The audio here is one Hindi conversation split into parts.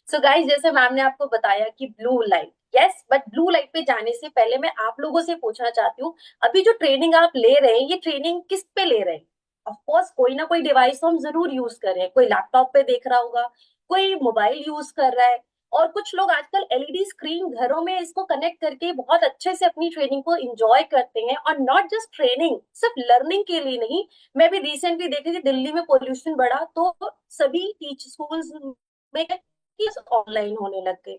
सो गाइस, जैसे मैम ने आपको बताया कि blue light, yes, but blue light पे जाने से पहले मैं आप लोगों से पूछना चाहती हूँ, अभी जो ट्रेनिंग आप ले रहे हैं, ये ट्रेनिंग किस पे ले रहे हैं? ऑफ कोर्स कोई ना कोई डिवाइस तो हम जरूर यूज कर रहे हैं, कोई लैपटॉप पे देख रहा होगा, कोई मोबाइल यूज कर रहा है, और कुछ लोग आजकल एलईडी स्क्रीन घरों में इसको कनेक्ट करके बहुत अच्छे से अपनी ट्रेनिंग को एंजॉय करते हैं। और नॉट जस्ट ट्रेनिंग, सिर्फ लर्निंग के लिए नहीं। मैं भी रिसेंटली देख रही थी, दिल्ली में पोल्यूशन बढ़ा तो सभी टीच स्कूल्स में ऑनलाइन होने लग गए।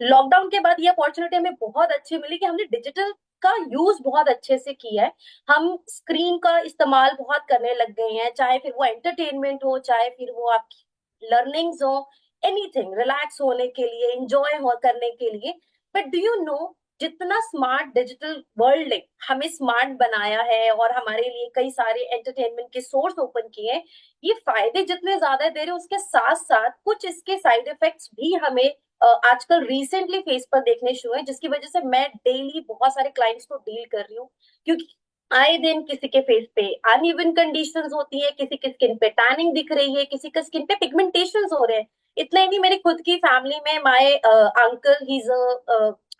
लॉकडाउन के बाद ये अपॉर्चुनिटी हमें बहुत अच्छी मिली कि हमने डिजिटल का यूज बहुत अच्छे से किया है। हम स्क्रीन का इस्तेमाल बहुत करने लग गए हैं, चाहे फिर वो एंटरटेनमेंट हो, चाहे फिर वो आपकी लर्निंग्स हो, एनीथिंग, रिलैक्स होने के लिए, एंजॉय हो करने के लिए। बट डू यू नो, जितना स्मार्ट डिजिटल वर्ल्ड ने हमें स्मार्ट बनाया है और हमारे लिए कई सारे एंटरटेनमेंट के सोर्स ओपन किए हैं, ये फायदे जितने ज्यादा दे रहे हैं, उसके साथ साथ कुछ इसके साइड इफेक्ट्स भी हमें आजकल रिसेंटली फेस पर देखने शुरू है, जिसकी वजह से मैं डेली बहुत सारे क्लाइंट्स को डील कर रही हूँ। क्योंकि आए दिन किसी के फेस पे अनइवन कंडीशंस होती है, किसी के स्किन पे टैनिंग दिख रही है, किसी के स्किन पे पिगमेंटेशंस हो रहे हैं। इतना ही नहीं, मेरी खुद की फैमिली में my uncle, he is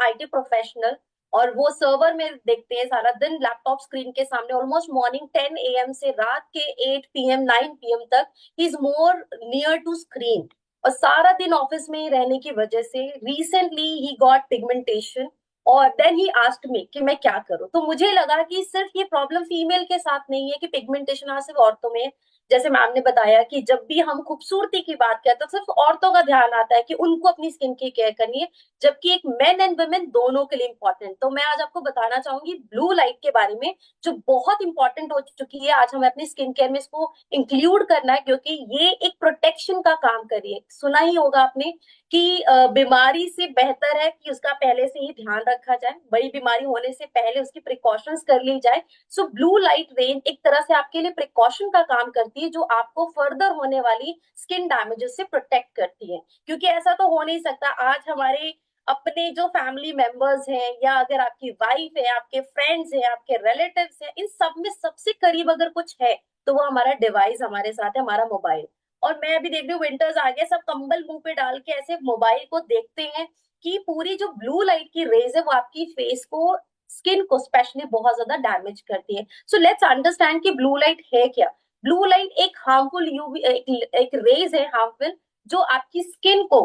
IT professional, और वो सर्वर में देखते हैं सारा दिन लैपटॉप स्क्रीन के सामने, ऑलमोस्ट मॉर्निंग 10 AM से रात के 8 PM 9 PM तक ही is more near to screen. और सारा दिन ऑफिस में ही रहने की वजह से रिसेंटली ही गॉट पिगमेंटेशन। और देन ही आस्क्ड मी कि मैं क्या करूं। तो मुझे लगा कि सिर्फ ये प्रॉब्लम फीमेल के साथ नहीं है कि पिगमेंटेशन आज सिर्फ औरतों में है। जैसे मैम ने बताया कि जब भी हम खूबसूरती की बात करते हैं तो सिर्फ औरतों का ध्यान आता है कि उनको अपनी स्किन की केयर करनी है, जबकि एक मेन एंड वुमेन दोनों के लिए इंपॉर्टेंट। तो मैं आज आपको बताना चाहूंगी ब्लू लाइट के बारे में, जो बहुत इंपॉर्टेंट हो चुकी है। आज हमें अपनी स्किन केयर में इसको इंक्लूड करना है, क्योंकि ये एक प्रोटेक्शन का काम करिए। सुना ही होगा आपने कि बीमारी से बेहतर है कि उसका पहले से ही ध्यान रखा जाए, बड़ी बीमारी होने से पहले उसकी प्रिकॉशंस कर ली जाए। सो ब्लू लाइट रेंज एक तरह से आपके लिए प्रिकॉशन का काम करती है, जो आपको फर्दर होने वाली स्किन डैमेजेस से प्रोटेक्ट करती है। क्योंकि ऐसा तो हो नहीं सकता आज हमारे अपने जो फैमिली मेंबर्स हैं, या अगर आपकी वाइफ है, आपके फ्रेंड्स हैं, आपके रिलेटिव्स हैं, इन सब में सबसे करीब अगर कुछ है तो वो हमारा डिवाइस हमारे साथ है, हमारा मोबाइल। और मैं अभी देख रही हूँ विंटर्स आ गए, सब कंबल मुंह पे डाल के ऐसे मोबाइल को देखते हैं कि पूरी जो ब्लू लाइट की रेज है वो आपकी फेस को, स्किन को स्पेशली बहुत ज्यादा डैमेज करती है। सो लेट्स अंडरस्टैंड कि ब्लू लाइट है क्या। ब्लू लाइट एक हार्मफुल यूवी, एक रेज है हार्मफुल, जो आपकी स्किन को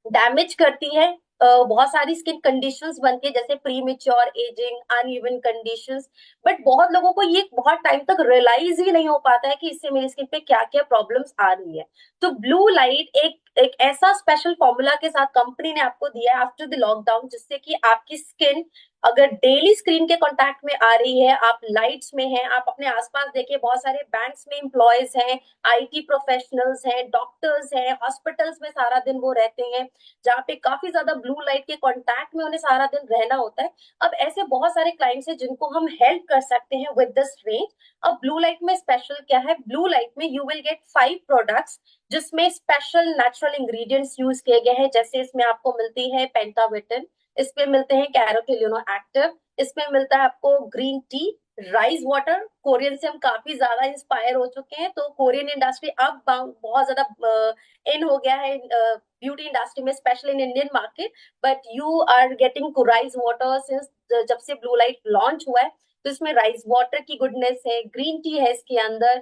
डैमेज करती है। बहुत सारी स्किन कंडीशंस बनती है, जैसे pre mature ageing, uneven conditions. But बहुत लोगों को ये बहुत टाइम तक रियलाइज ही नहीं हो पाता है कि इससे मेरी स्किन पे क्या क्या प्रॉब्लम्स आ रही है। तो ब्लू लाइट एक एक ऐसा स्पेशल फॉर्मूला के साथ कंपनी ने आपको दिया है आफ्टर द लॉकडाउन, जिससे कि आपकी स्किन अगर डेली स्क्रीन के कांटेक्ट में आ रही है, आप लाइट्स में हैं, आप अपने आसपास देखिए, बहुत सारे बैंक्स में एम्प्लॉयज हैं, आईटी प्रोफेशनल्स हैं, डॉक्टर्स हैं, हॉस्पिटल्स में सारा दिन वो रहते हैं, जहाँ पे काफी ज्यादा ब्लू लाइट के कांटेक्ट में उन्हें सारा दिन रहना होता है। अब ऐसे बहुत सारे क्लाइंट्स हैं जिनको हम हेल्प कर सकते हैं विद दिस रेंज। अब ब्लू लाइट में स्पेशल क्या है, ब्लू लाइट में यू विल गेट 5 प्रोडक्ट्स जिसमें स्पेशल नेचुरल इंग्रेडिएंट्स यूज किए गए हैं। जैसे इसमें आपको मिलती है पेंटाविटिन, इसमें मिलते हैं कैरोटीलिनो एक्टिव, इसमें मिलता है आपको green tea, rice water. Korean से हम काफी ज्यादा इंस्पायर हो चुके हैं, तो कोरियन इंडस्ट्री अब बहुत ज्यादा इन हो गया है ब्यूटी इंडस्ट्री में, specially in Indian market. But you are getting rice water since जब से ब्लू लाइट लॉन्च हुआ है। तो इसमें राइस वाटर की गुडनेस है, ग्रीन टी है इसके अंदर,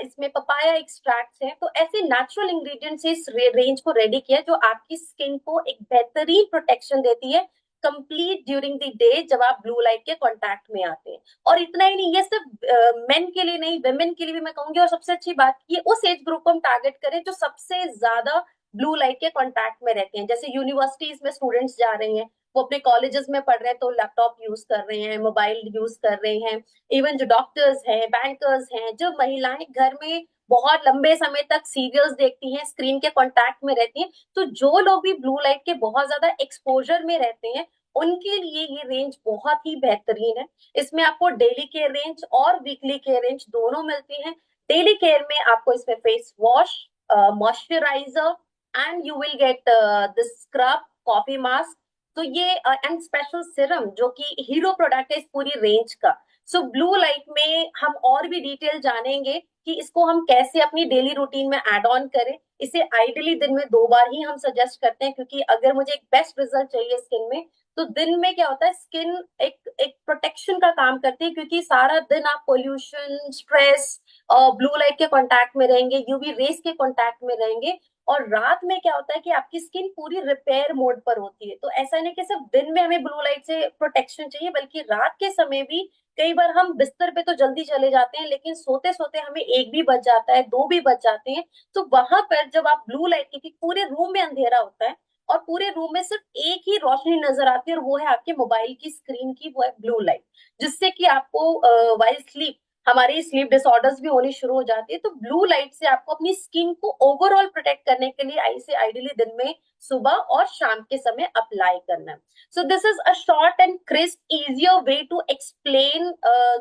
इसमें पपाया एक्सट्रैक्ट है। तो ऐसे नेचुरल इंग्रेडिएंट्स से इस रेंज को रेडी किया जो आपकी स्किन को एक बेहतरीन प्रोटेक्शन देती है कंप्लीट ड्यूरिंग द डे, जब आप ब्लू लाइट के कांटेक्ट में आते हैं। और इतना ही नहीं, ये सिर्फ मेन के लिए नहीं, वेमेन के लिए भी मैं कहूंगी। और सबसे अच्छी बात, ये उस एज ग्रुप को हम टारगेट करें जो सबसे ज्यादा ब्लू लाइट के कांटेक्ट में रहते हैं। जैसे यूनिवर्सिटीज में स्टूडेंट्स जा रहे हैं, वो अपने कॉलेजेस में पढ़ रहे हैं, तो लैपटॉप यूज कर रहे हैं, मोबाइल यूज कर रहे हैं। इवन जो डॉक्टर्स हैं, बैंकर्स हैं, जो महिलाएं घर में बहुत लंबे समय तक सीरियल्स देखती हैं, स्क्रीन के कांटेक्ट में रहती हैं, तो जो लोग भी ब्लू लाइट के बहुत ज्यादा एक्सपोजर में रहते हैं, उनके लिए ये रेंज बहुत ही बेहतरीन है। इसमें आपको डेली केयर रेंज और वीकली केयर रेंज दोनों मिलती हैं। डेली केयर में आपको इसमें face wash, moisturiser, and you will get this scrub, coffee mask. तो ये एंड स्पेशल सिरम, जो कि हीरो प्रोडक्ट है इस पूरी रेंज का। सो ब्लू लाइट में हम और भी डिटेल जानेंगे कि इसको हम कैसे अपनी डेली रूटीन में ऐड ऑन करें। इसे आइडियली दिन में 2 बार ही हम सजेस्ट करते हैं, क्योंकि अगर मुझे एक बेस्ट रिजल्ट चाहिए स्किन में, तो दिन में क्या होता है, स्किन एक एक प्रोटेक्शन का काम करती है, क्योंकि सारा दिन आप पोल्यूशन, स्ट्रेस और ब्लू लाइट के कांटेक्ट में रहेंगे, यूवी रेस के कांटेक्ट में रहेंगे। और रात में क्या होता है कि आपकी स्किन पूरी रिपेयर मोड पर होती है। तो ऐसा नहीं कि सिर्फ दिन में हमें ब्लू लाइट से प्रोटेक्शन चाहिए, बल्कि रात के समय भी कई बार हम बिस्तर पे तो जल्दी चले जाते हैं, लेकिन सोते सोते हमें 1 भी बज जाता है, 2 भी बज जाते हैं। तो वहां पर जब आप ब्लू लाइट, क्योंकि पूरे रूम में अंधेरा होता है और पूरे रूम में सिर्फ एक ही रोशनी नजर आती है, और वो है आपके मोबाइल की स्क्रीन की, वो है ब्लू लाइट, जिससे कि आपको वाइल स्लीप, हमारी स्लीप डिसऑर्डर्स भी होनी शुरू हो जाती है। तो ब्लू लाइट से आपको अपनी स्किन को ओवरऑल प्रोटेक्ट करने के लिए आई से आइडियली दिन में सुबह और शाम के समय अप्लाई करना है। So this is a short and crisp easier way to explain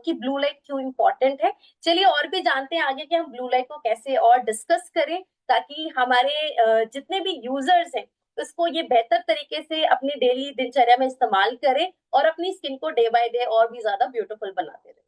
कि ब्लू लाइट क्यों इंपॉर्टेंट है। चलिए और भी जानते हैं आगे कि हम ब्लू लाइट को कैसे और डिस्कस करें, ताकि हमारे जितने भी यूजर्स हैं उसको ये बेहतर तरीके से अपनी डेली दिनचर्या में इस्तेमाल करें और अपनी स्किन को डे बाय डे और भी ज्यादा ब्यूटीफुल बनाते रहे।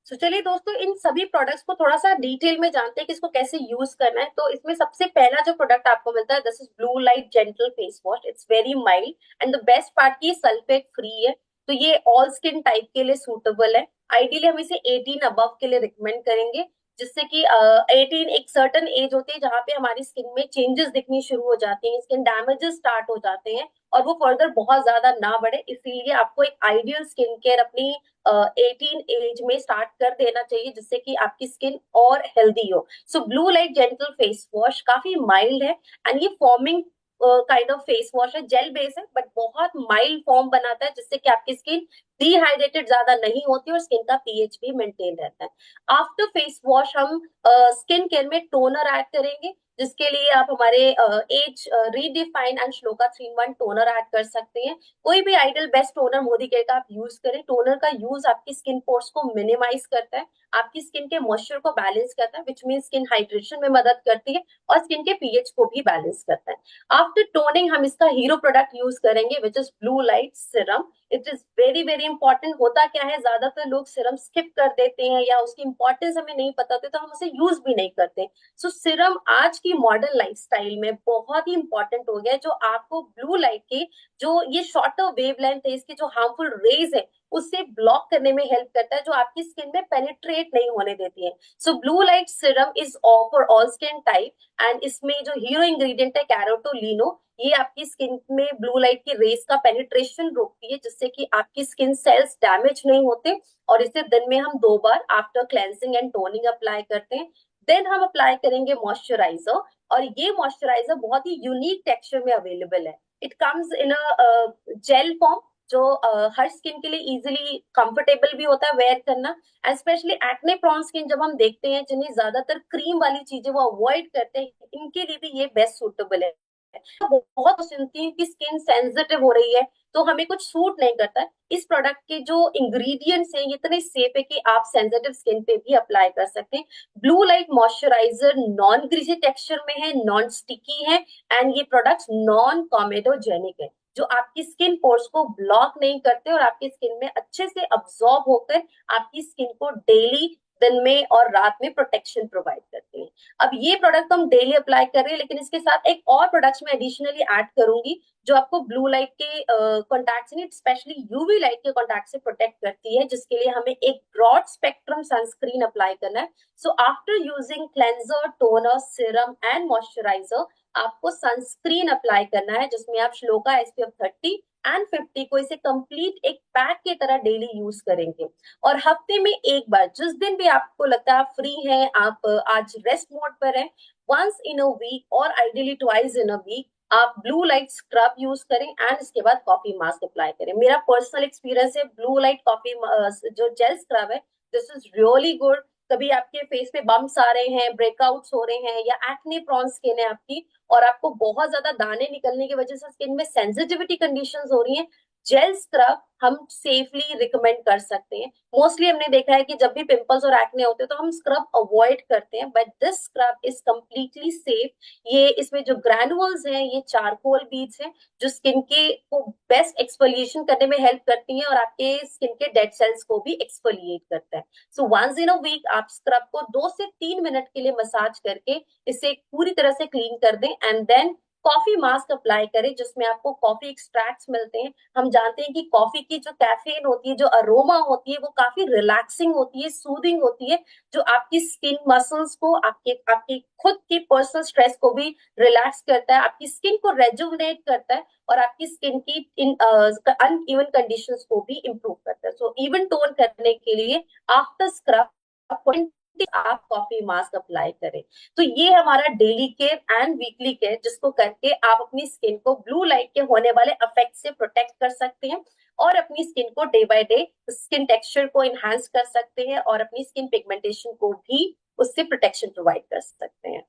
तो चलिए दोस्तों, इन सभी प्रोडक्ट्स को थोड़ा सा डिटेल में जानते हैं कि इसको कैसे यूज करना है। तो इसमें सबसे पहला जो प्रोडक्ट आपको मिलता है, this is blue light gentle face wash. It's very mild and the best part की सल्फेट फ्री है, तो ये ऑल स्किन टाइप के लिए सूटेबल है। आइडियली हम इसे 18 अबव के लिए रिकमेंड करेंगे, जिससे कि 18 एक सर्टन एज होती है जहाँ पे हमारी स्किन में चेंजेस दिखनी शुरू हो जाती हैं, स्किन डैमेजेस स्टार्ट हो जाते हैं, और वो फर्दर बहुत ज्यादा ना बढ़े। इसीलिए आपको एक आइडियल स्किन केयर अपनी 18 एज में स्टार्ट कर देना चाहिए, जिससे कि आपकी स्किन और हेल्दी हो। सो blue light gentle face wash काफी माइल्ड है, एंड ये forming kind of face wash है, जेल बेस है, बट बहुत माइल्ड फॉर्म बनाता है, जिससे कि आपकी स्किन डिहाइड्रेटेड ज्यादा नहीं होती और स्किन का पीएच भी मेंटेन रहता है। आफ्टर फेस वॉश हम स्किन केयर में टोनर ऐड करेंगे, जिसके लिए आप हमारे age redefine and Shloka 3-in-1 toner add कर सकते हैं। कोई भी ideal best toner Modicare का आप यूज करें। टोनर का यूज आपकी स्किन पोर्स को मिनिमाइज करता है, आपकी स्किन के मॉइस्चर को बैलेंस करता है, विच मीन स्किन हाइड्रेशन में मदद करती है, और स्किन के पीएच को भी बैलेंस करता है। आफ्टर टोनिंग हम इसका हीरो प्रोडक्ट यूज करेंगे, which is blue light Siram. It is very very important. होता क्या है, ज्यादातर लोग सिरम स्किप कर देते हैं या उसकी इंपॉर्टेंस हमें नहीं पता होती, तो हम उसे यूज भी नहीं करते। सो सिरम आज की मॉडर्न लाइफस्टाइल में बहुत ही इंपॉर्टेंट हो गया है, जो आपको ब्लू लाइट के जो ये शॉर्टर वेवलेंथ है, इसके जो हार्मफुल रेज है, उससे ब्लॉक करने में हेल्प करता है, जो आपकी स्किन में पेनिट्रेट नहीं होने देती है। सो blue light serum is for all skin type, and इसमें जो हीरो इंग्रेडिएंट है कैरोटोलिनो, ये आपकी स्किन में ब्लू लाइट की रेस का पेनिट्रेशन रोकती है, जिससे कि आपकी स्किन सेल्स डैमेज नहीं होते। और इसे दिन में हम 2 बार after cleansing and toning apply करते हैं। देन हम अप्लाई करेंगे मॉइस्चराइजर, और ये मॉइस्चराइजर बहुत ही यूनिक टेक्सचर में अवेलेबल है। It comes in a jail form, जो हर स्किन के लिए इजीली कंफर्टेबल भी होता है वेयर करना। स्पेशली एक्ने प्रोन स्किन जब हम देखते हैं, जिन्हें ज्यादातर क्रीम वाली चीजें वो अवॉइड करते हैं, इनके लिए भी ये बेस्ट सूटेबल है। बहुत सुनती हूँ कि स्किन सेंसिटिव हो रही है, तो हमें कुछ सूट नहीं करता है। इस प्रोडक्ट के जो इंग्रेडिएंट्स हैं, ये इतने सेफ है कि आप सेंसिटिव स्किन पे भी अप्लाई कर सकते हैं। Blue light moisturiser non greasy texture में है, नॉन स्टिकी है, एंड ये प्रोडक्ट्स नॉन कॉमेडोजेनिक है, जो आपकी स्किन पोर्स को ब्लॉक नहीं करते और आपकी स्किन में अच्छे से अब्सॉर्ब होकर आपकी स्किन को डेली, दिन में और रात में प्रोटेक्शन प्रोवाइड करते हैं। अब ये प्रोडक्ट तो हम डेली अप्लाई कर रहे हैं, लेकिन इसके साथ एक और प्रोडक्ट्स में एडिशनली ऐड करूंगी, जो आपको ब्लू लाइट के कॉन्टैक्ट से, स्पेशली यूवी लाइट के कॉन्टैक्ट से प्रोटेक्ट करती है, जिसके लिए हमें एक ब्रॉड स्पेक्ट्रम सनस्क्रीन अप्लाई करना है। So after using cleanser, toner, serum and moisturiser, आपको सनस्क्रीन अप्लाई करना है, जिसमें आप श्लोका SPF 30 एंड 50 को इसे कंप्लीट एक पैक की तरह डेली यूज करेंगे। और हफ्ते में एक बार, जिस दिन भी आपको लगता है आप फ्री हैं, आप आज रेस्ट मोड पर हैं, वंस इन अ वीक और ideally twice in a week आप ब्लू लाइट स्क्रब यूज करें, एंड इसके बाद कॉफी मास्क अप्लाई करें। मेरा पर्सनल एक्सपीरियंस है, ब्लू लाइट कॉफी जो जेल स्क्रब है, दिस इज रियली गुड। कभी आपके फेस पे बम्प्स आ रहे हैं, ब्रेकआउट्स हो रहे हैं, या एक्ने प्रॉन स्किन है आपकी, और आपको बहुत ज्यादा दाने निकलने की वजह से स्किन में सेंसिटिविटी कंडीशंस हो रही हैं, जेल स्क्रब हम सेफली रिकमेंड कर सकते हैं। मोस्टली हमने देखा है कि जब भी पिंपल्स और एक्ने होते हैं तो हम स्क्रब अवॉइड करते हैं, but this scrub is completely safe. ये इसमें जो ग्रैनुअल्स हैं ये चारकोल बीड्स हैं जो स्किन के को बेस्ट एक्सफोलिएशन करने में हेल्प करती हैं और आपके स्किन के डेड सेल्स को भी एक्सफोलिएट करता है। So once in a week आप स्क्रब को 2 से 3 मिनट के लिए मसाज करके इसे पूरी तरह से क्लीन कर दें and then coffee mask apply करें जिसमें आपको कॉफी एक्सट्रैक्ट्स मिलते हैं। हम जानते हैं कि कॉफी की जो कैफीन होती है, जो अरोमा होती है, वो काफी रिलैक्सिंग होती है, सूदिंग होती है, जो आपकी स्किन मसल्स को, आपके आपके खुद की पर्सनल स्ट्रेस को भी रिलैक्स करता है, आपकी स्किन को रेजुविनेट करता है और आपकी स्किन की इन अनइवन कंडीशंस को भी इम्प्रूव करता है। सो इवन टोन करने के लिए आफ्टर स्क्रब आप कॉफी मास्क अप्लाई करें। तो ये हमारा daily care and weekly care जिसको करके आप अपनी स्किन को ब्लू लाइट के होने वाले इफेक्ट से प्रोटेक्ट कर सकते हैं और अपनी स्किन को day by day skin texture को इनहांस कर सकते हैं और अपनी स्किन पिगमेंटेशन को भी उससे प्रोटेक्शन प्रोवाइड कर सकते हैं।